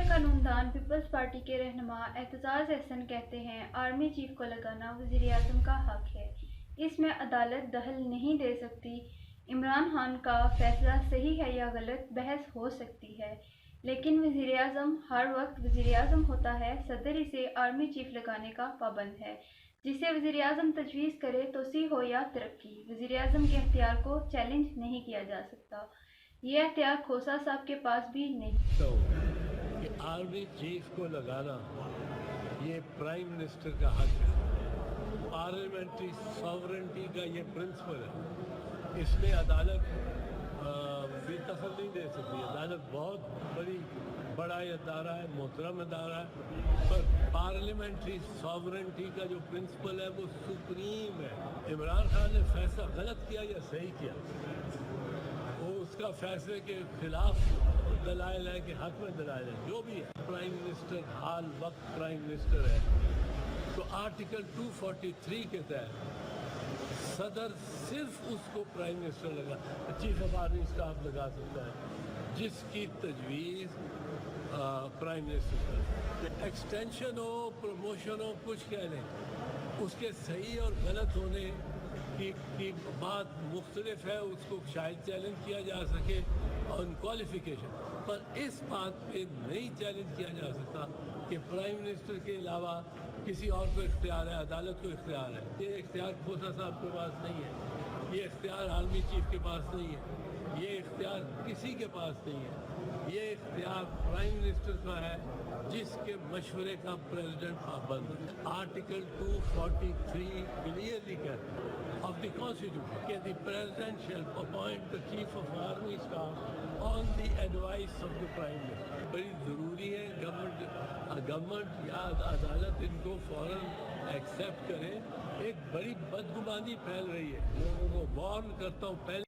कानूनदान peoples party के रहनुमा एतजाज़ अहसन कहते हैं, आर्मी चीफ को लगाना वज़ीर-ए-आज़म का हक है, इसमें अदालत दखल नहीं दे सकती। इमरान खान का फैसला सही है या गलत बहस हो सकती है, लेकिन वज़ीर-ए-आज़म हर वक्त वज़ीर-ए-आज़म होता है। सदर इसे आर्मी चीफ लगाने का पाबंद है। जिसे वज़ीर-ए-आज़म तजवीज़ करे तोसी हो या तरक्की, वज़ीर-ए-आज़म के इख्तियार को चैलेंज नहीं किया जा सकता। ये इख्तियार खोसा साहब के पास भी नहीं। तो कि आर्मी चीफ को लगाना ये प्राइम मिनिस्टर का हक है। पार्लियामेंट्री सॉवरेंटी का ये प्रिंसिपल है, इसमें अदालत भी दखल नहीं दे सकती। अदालत बहुत बड़ा अदारा है, मोहतरम अदारा है, पर पार्लियामेंट्री सॉवरेंटी का जो प्रिंसिपल है वो सुप्रीम है। इमरान खान ने फैसला गलत किया या सही किया, वो उसका फैसले के खिलाफ दलाइल है कि हक में दलाइल है, जो भी है। प्राइम मिनिस्टर हाल वक्त प्राइम मिनिस्टर है, तो आर्टिकल 243 के तहत सदर सिर्फ उसको प्राइम मिनिस्टर लगा, चीफ ऑफ आर्मी स्टाफ लगा सकता है जिसकी तजवीज़ प्राइम मिनिस्टर कर। एक्सटेंशन हो, प्रमोशन हो, कुछ कह लें, उसके सही और गलत होने की बात मुख्तलिफ है, उसको शायद चैलेंज किया जा सके ऑन क्वालिफिकेशन, पर इस बात पे नहीं चैलेंज किया जा सकता कि प्राइम मिनिस्टर के अलावा किसी और को इख्तियार है, अदालत को इख्तियार है। ये इख्तियार खोसा साहब के पास नहीं है, ये इख्तियार आर्मी चीफ के पास नहीं है, ये इख्तियार किसी के पास नहीं है। ये इख्तियार प्राइम मिनिस्टर का है, जिसके मशवरे का प्रेसिडेंट पाबंद है। आर्टिकल 243 क्लियरली कहता है of the Constitution that the President shall appoint the Chief of Army Staff on the advice of the Prime Minister. बड़ी ज़रूरी है गवर्नमेंट या अदालत इनको फ़ौरन एक्सेप्ट करे। एक बड़ी बदगुमानी फैल रही है, लोगों को वार्न करता हूँ पहले